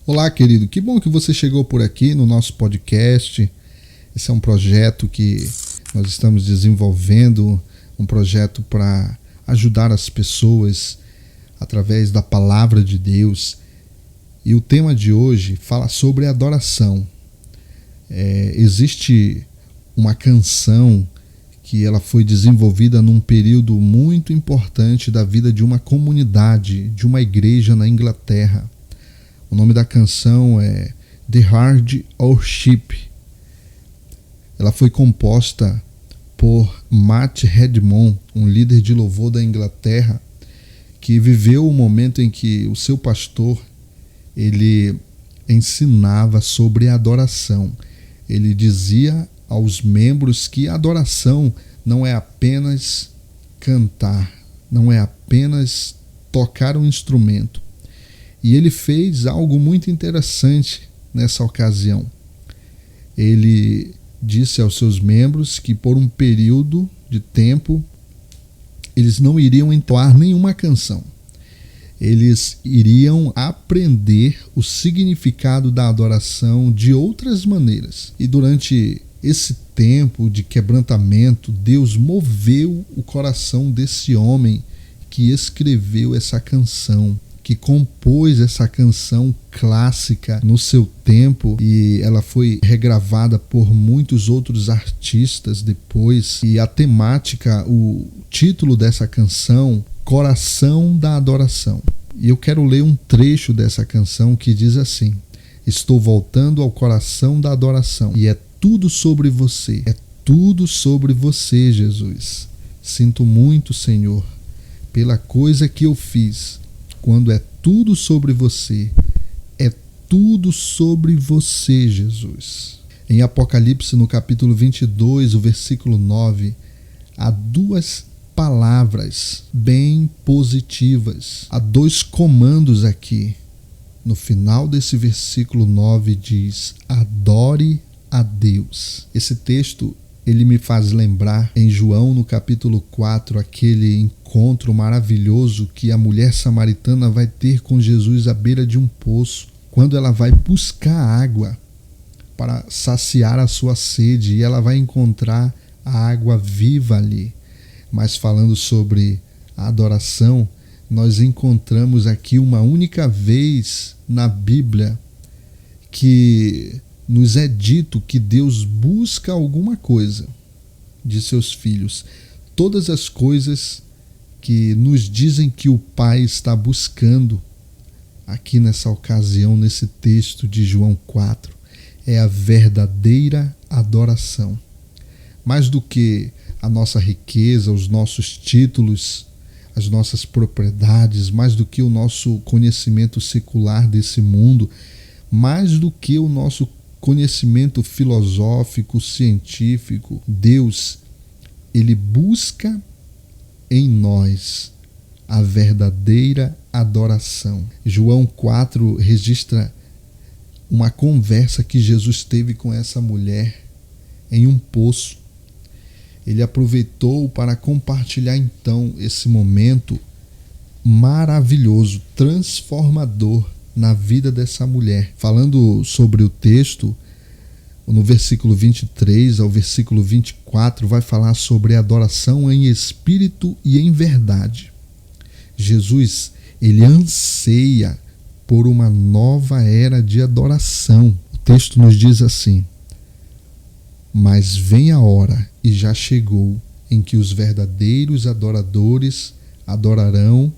Olá, querido. Que bom que você chegou por aqui no nosso podcast. Esse é um projeto que nós estamos desenvolvendo, um projeto para ajudar as pessoas através da palavra de Deus. E o tema de hoje fala sobre adoração. Existe uma canção que ela foi desenvolvida num período muito importante da vida de uma comunidade, de uma igreja na Inglaterra. O nome da canção é The Hard Worship. Ela foi composta por Matt Redman, um líder de louvor da Inglaterra, que viveu o momento em que o seu pastor ele ensinava sobre adoração. Ele dizia aos membros que adoração não é apenas cantar, não é apenas tocar um instrumento. E ele fez algo muito interessante nessa ocasião. Ele disse aos seus membros que por um período de tempo eles não iriam entoar nenhuma canção. Eles iriam aprender o significado da adoração de outras maneiras. E durante esse tempo de quebrantamento, Deus moveu o coração desse homem que escreveu essa canção, que compôs essa canção clássica no seu tempo, e ela foi regravada por muitos outros artistas depois. E a temática, o título dessa canção, Coração da Adoração. E eu quero ler um trecho dessa canção que diz assim: estou voltando ao coração da adoração, e é tudo sobre você, é tudo sobre você, Jesus. Sinto muito, Senhor, pela coisa que eu fiz. Quando é tudo sobre você, é tudo sobre você, Jesus. Em Apocalipse, no capítulo 22, o versículo 9, há duas palavras bem positivas. Há dois comandos aqui. No final desse versículo 9 diz: adore a Deus. Esse texto ele me faz lembrar em João, no capítulo 4, aquele encontro maravilhoso que a mulher samaritana vai ter com Jesus à beira de um poço, quando ela vai buscar água para saciar a sua sede, e ela vai encontrar a água viva ali. Mas falando sobre a adoração, nós encontramos aqui uma única vez na Bíblia que nos é dito que Deus busca alguma coisa de seus filhos. Todas as coisas que nos dizem que o Pai está buscando aqui nessa ocasião, nesse texto de João 4, é a verdadeira adoração. Mais do que a nossa riqueza, os nossos títulos, as nossas propriedades, mais do que o nosso conhecimento secular desse mundo, mais do que o nosso conhecimento filosófico, científico, Deus, ele busca em nós a verdadeira adoração. João 4 registra uma conversa que Jesus teve com essa mulher em um poço. Ele aproveitou para compartilhar então esse momento maravilhoso, transformador na vida dessa mulher. Falando sobre o texto, no versículo 23 ao versículo 24, vai falar sobre adoração em espírito e em verdade. Jesus, ele anseia por uma nova era de adoração. O texto nos diz assim: mas vem a hora, e já chegou, em que os verdadeiros adoradores adorarão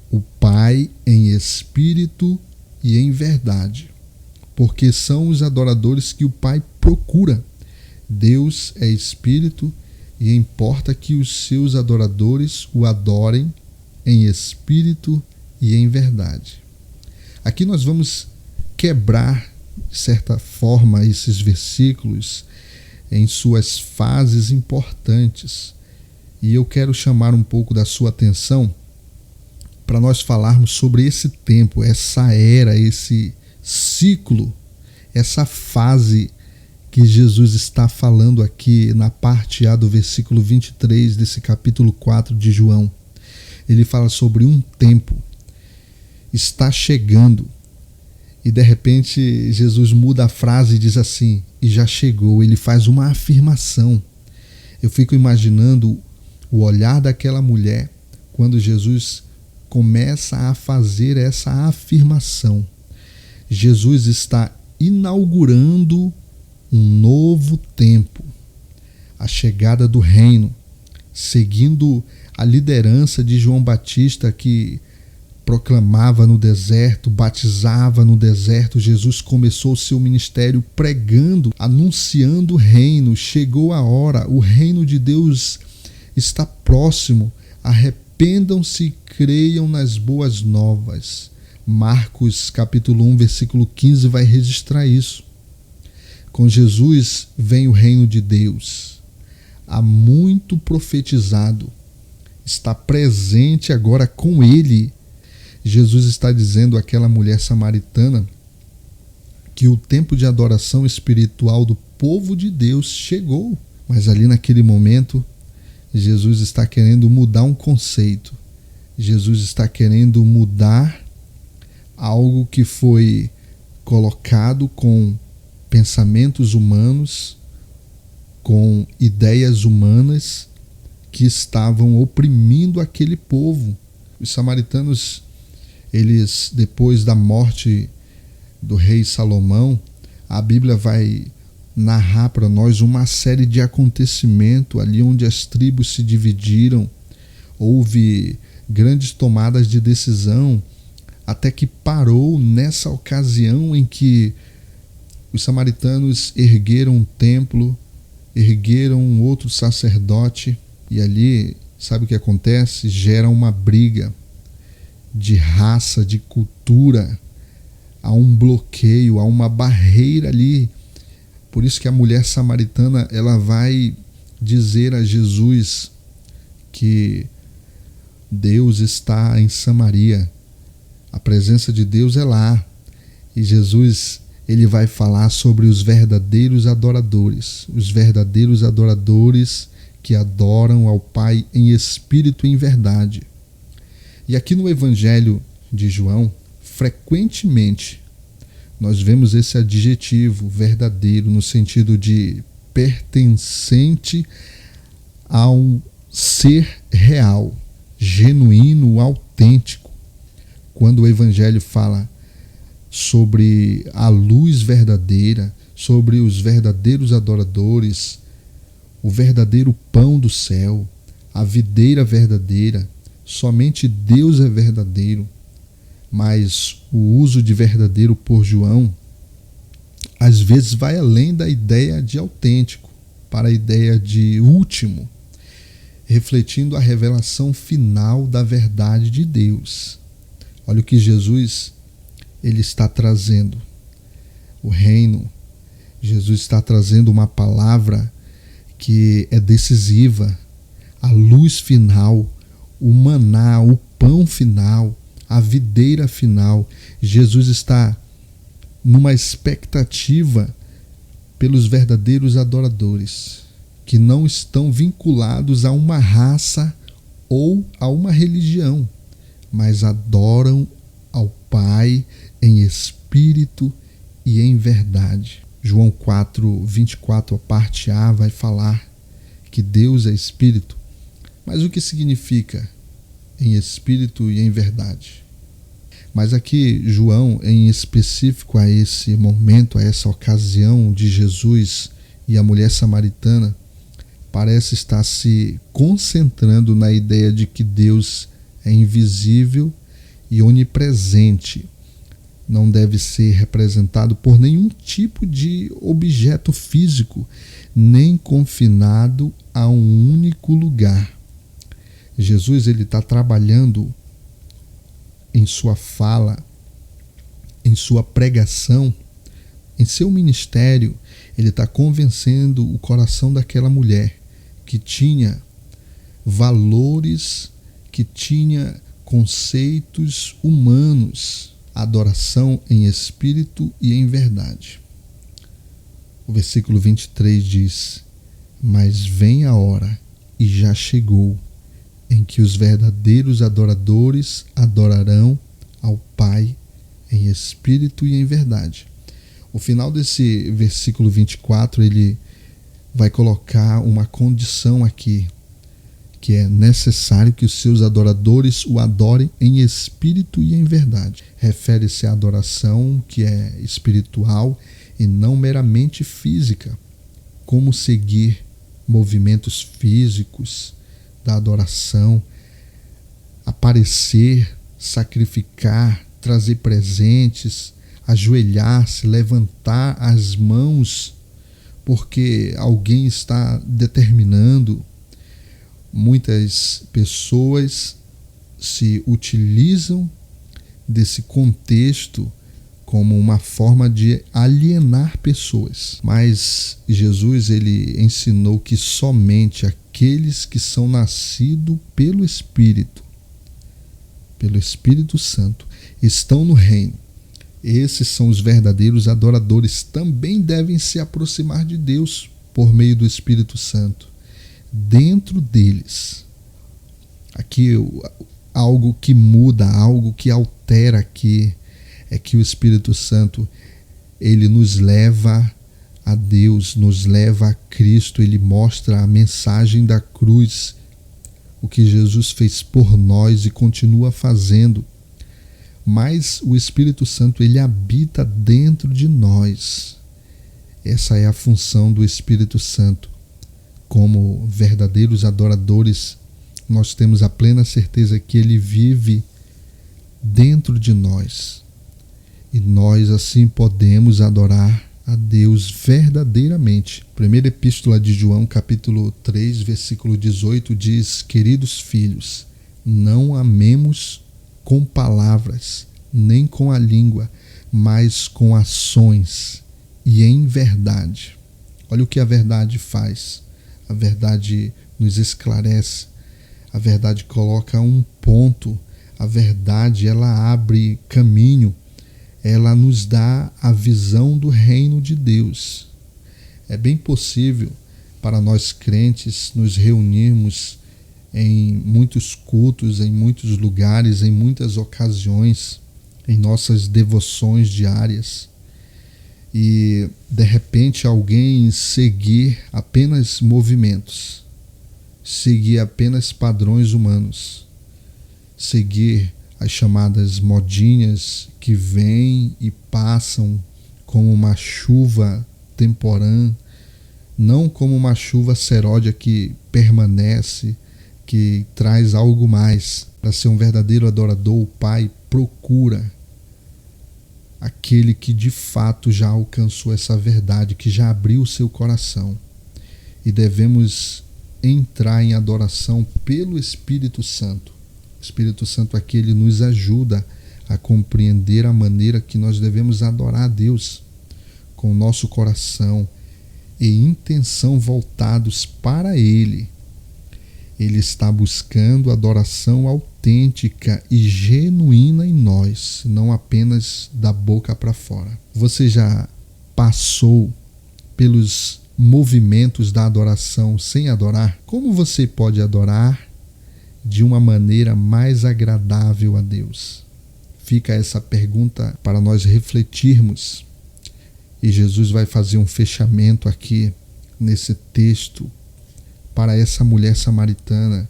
o Pai em espírito e em verdade, porque são os adoradores que o Pai procura. Deus é espírito, e importa que os seus adoradores o adorem em espírito e em verdade. Aqui nós vamos quebrar, de certa forma, esses versículos em suas fases importantes, e eu quero chamar um pouco da sua atenção para nós falarmos sobre esse tempo, essa era, esse ciclo, essa fase que Jesus está falando aqui na parte A do versículo 23 desse capítulo 4 de João. Ele fala sobre um tempo, está chegando E de repente Jesus muda a frase e diz assim: e já chegou. Ele faz uma afirmação. Eu fico imaginando o olhar daquela mulher quando Jesus começa a fazer essa afirmação. Jesus está inaugurando um novo tempo, a chegada do reino, seguindo a liderança de João Batista, que proclamava no deserto, batizava no deserto. Jesus começou o seu ministério pregando, anunciando o reino. Chegou a hora, o reino de Deus está próximo. Arrependam-se e creiam nas boas novas. Marcos capítulo 1, versículo 15 vai registrar isso. Com Jesus vem o reino de Deus. Há muito profetizado. Está presente agora com ele. Jesus está dizendo àquela mulher samaritana que o tempo de adoração espiritual do povo de Deus chegou. Mas ali naquele momento, Jesus está querendo mudar um conceito. Jesus está querendo mudar algo que foi colocado com pensamentos humanos, com ideias humanas que estavam oprimindo aquele povo. Os samaritanos, eles, depois da morte do rei Salomão, a Bíblia vai narrar para nós uma série de acontecimentos ali onde as tribos se dividiram. Houve grandes tomadas de decisão, até que parou nessa ocasião em que os samaritanos ergueram um templo, ergueram um outro sacerdote, e ali, sabe o que acontece? Gera uma briga de raça, de cultura. Há um bloqueio, há uma barreira ali. Por isso que a mulher samaritana, ela vai dizer a Jesus que Deus está em Samaria. A presença de Deus é lá. E Jesus, ele vai falar sobre os verdadeiros adoradores. Os verdadeiros adoradores que adoram ao Pai em espírito e em verdade. E aqui no Evangelho de João, frequentemente, nós vemos esse adjetivo verdadeiro no sentido de pertencente ao ser real, genuíno, autêntico. Quando o Evangelho fala sobre a luz verdadeira, sobre os verdadeiros adoradores, o verdadeiro pão do céu, a videira verdadeira, somente Deus é verdadeiro. Mas o uso de verdadeiro por João, às vezes vai além da ideia de autêntico, para a ideia de último, refletindo a revelação final da verdade de Deus. Olha o que Jesus ele está trazendo. O reino, Jesus está trazendo uma palavra que é decisiva, a luz final, o maná, o pão final, a videira final. Jesus está numa expectativa pelos verdadeiros adoradores, que não estão vinculados a uma raça ou a uma religião, mas adoram ao Pai em espírito e em verdade. João 4, 24, a parte A, vai falar que Deus é espírito. Mas o que significa em espírito e em verdade? Mas aqui João, em específico a esse momento, a essa ocasião de Jesus e a mulher samaritana, parece estar se concentrando na ideia de que Deus é invisível e onipresente. Não deve ser representado por nenhum tipo de objeto físico, nem confinado a um único lugar. Jesus ele está trabalhando em sua fala, em sua pregação, em seu ministério. Ele está convencendo o coração daquela mulher que tinha valores, que tinha conceitos humanos, adoração em espírito e em verdade. O versículo 23 diz: mas vem a hora, e já chegou, em que os verdadeiros adoradores adorarão ao Pai em espírito e em verdade. O final desse versículo 24, ele vai colocar uma condição aqui, que é necessário que os seus adoradores o adorem em espírito e em verdade. Refere-se à adoração que é espiritual e não meramente física, como seguir movimentos físicos da adoração, aparecer, sacrificar, trazer presentes, ajoelhar-se, levantar as mãos, porque alguém está determinando. Muitas pessoas se utilizam desse contexto como uma forma de alienar pessoas. Mas Jesus, ele ensinou que somente aqueles que são nascidos pelo Espírito Santo, estão no reino. Esses são os verdadeiros adoradores. Também devem se aproximar de Deus por meio do Espírito Santo. Dentro deles, aqui algo que muda, algo que altera aqui, é que o Espírito Santo, ele nos leva a Deus, nos leva a Cristo, ele mostra a mensagem da cruz, o que Jesus fez por nós e continua fazendo. Mas o Espírito Santo, ele habita dentro de nós. Essa é a função do Espírito Santo. Como verdadeiros adoradores, nós temos a plena certeza que ele vive dentro de nós. E nós assim podemos adorar a Deus verdadeiramente. Primeira Epístola de João, capítulo 3, versículo 18, diz: queridos filhos, não amemos com palavras, nem com a língua, mas com ações e em verdade. Olha o que a verdade faz. A verdade nos esclarece, a verdade coloca um ponto, a verdade, ela abre caminho, ela nos dá a visão do reino de Deus. É bem possível para nós crentes nos reunirmos em muitos cultos, em muitos lugares, em muitas ocasiões, em nossas devoções diárias, e de repente alguém seguir apenas movimentos, seguir apenas padrões humanos, seguir as chamadas modinhas que vêm e passam como uma chuva temporã, não como uma chuva seródia que permanece, que traz algo mais. Para ser um verdadeiro adorador, o Pai procura aquele que de fato já alcançou essa verdade, que já abriu o seu coração. E devemos entrar em adoração pelo Espírito Santo. O Espírito Santo aqui, ele nos ajuda a compreender a maneira que nós devemos adorar a Deus, com o nosso coração e intenção voltados para Ele. Ele está buscando adoração autêntica e genuína em nós, não apenas da boca para fora. Você já passou pelos movimentos da adoração sem adorar? Como você pode adorar de uma maneira mais agradável a Deus? Fica essa pergunta para nós refletirmos. E Jesus vai fazer um fechamento aqui nesse texto para essa mulher samaritana.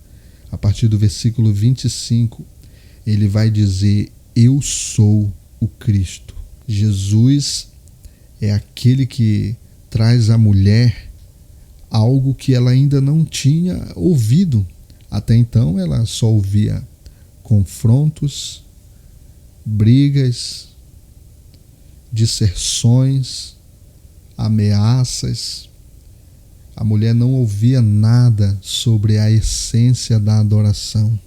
A partir do versículo 25, ele vai dizer: eu sou o Cristo. Jesus é aquele que traz à mulher algo que ela ainda não tinha ouvido. Até então ela só ouvia confrontos, brigas, disserções, ameaças. A mulher não ouvia nada sobre a essência da adoração.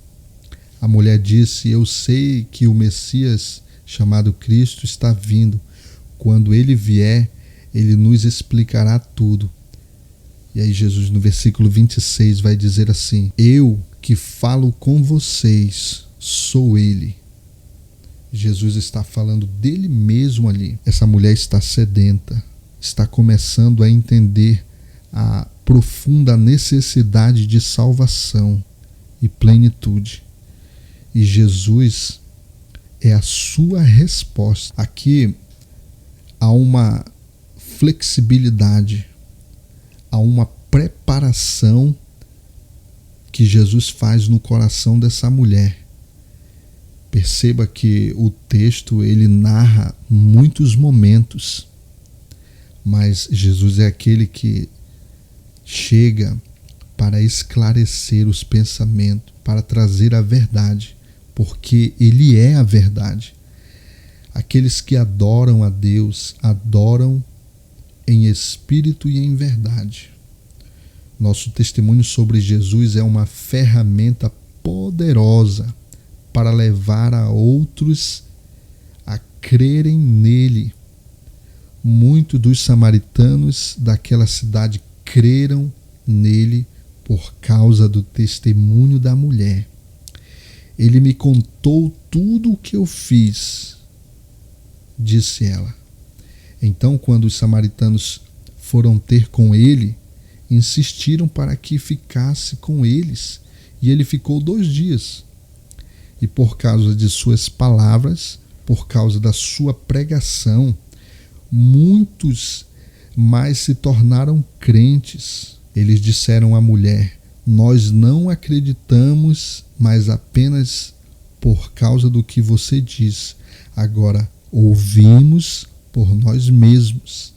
A mulher disse: eu sei que o Messias, chamado Cristo, está vindo. Quando ele vier, ele nos explicará tudo. E aí Jesus, no versículo 26, vai dizer assim: eu que falo com vocês, sou ele. Jesus está falando dele mesmo ali. Essa mulher está sedenta, está começando a entender a profunda necessidade de salvação e plenitude. E Jesus, é a sua resposta. Aqui há uma flexibilidade, há uma preparação que Jesus faz no coração dessa mulher. Perceba que o texto ele narra muitos momentos, mas Jesus é aquele que chega para esclarecer os pensamentos, para trazer a verdade, porque ele é a verdade. Aqueles que adoram a Deus, adoram em espírito e em verdade. Nosso testemunho sobre Jesus é uma ferramenta poderosa para levar a outros a crerem nele. Muitos dos samaritanos daquela cidade creram nele por causa do testemunho da mulher. Ele me contou tudo o que eu fiz, disse ela. Então, quando os samaritanos foram ter com ele, insistiram para que ficasse com eles, e ele ficou 2 dias. E por causa de suas palavras, por causa da sua pregação, muitos mais se tornaram crentes. Eles disseram à mulher: nós não acreditamos, mas apenas por causa do que você diz. Agora ouvimos por nós mesmos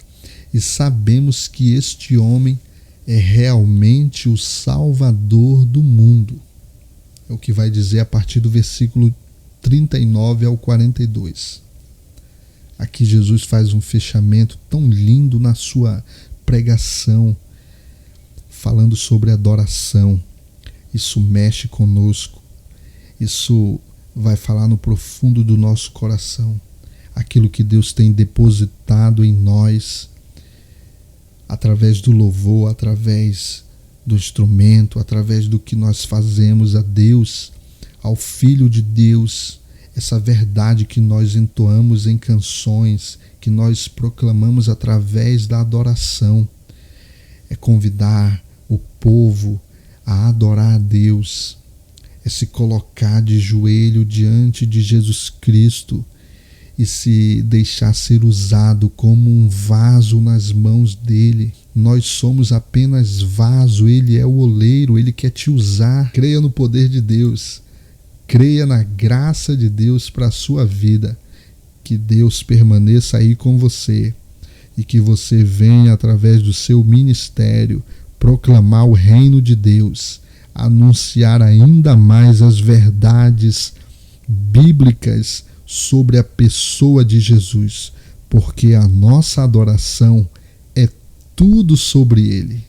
e sabemos que este homem é realmente o Salvador do mundo. É o que vai dizer a partir do versículo 39 ao 42. Aqui Jesus faz um fechamento tão lindo na sua pregação, falando sobre adoração. Isso mexe conosco. Isso vai falar no profundo do nosso coração. Aquilo que Deus tem depositado em nós, através do louvor, através do instrumento, através do que nós fazemos a Deus, ao Filho de Deus, essa verdade que nós entoamos em canções, que nós proclamamos através da adoração. É convidar o povo a adorar a Deus, é se colocar de joelho diante de Jesus Cristo e se deixar ser usado como um vaso nas mãos dele. Nós somos apenas vaso, ele é o oleiro, ele quer te usar. Creia no poder de Deus, creia na graça de Deus para a sua vida. Que Deus permaneça aí com você e que você venha, através do seu ministério, proclamar o reino de Deus, anunciar ainda mais as verdades bíblicas sobre a pessoa de Jesus, porque a nossa adoração é tudo sobre ele.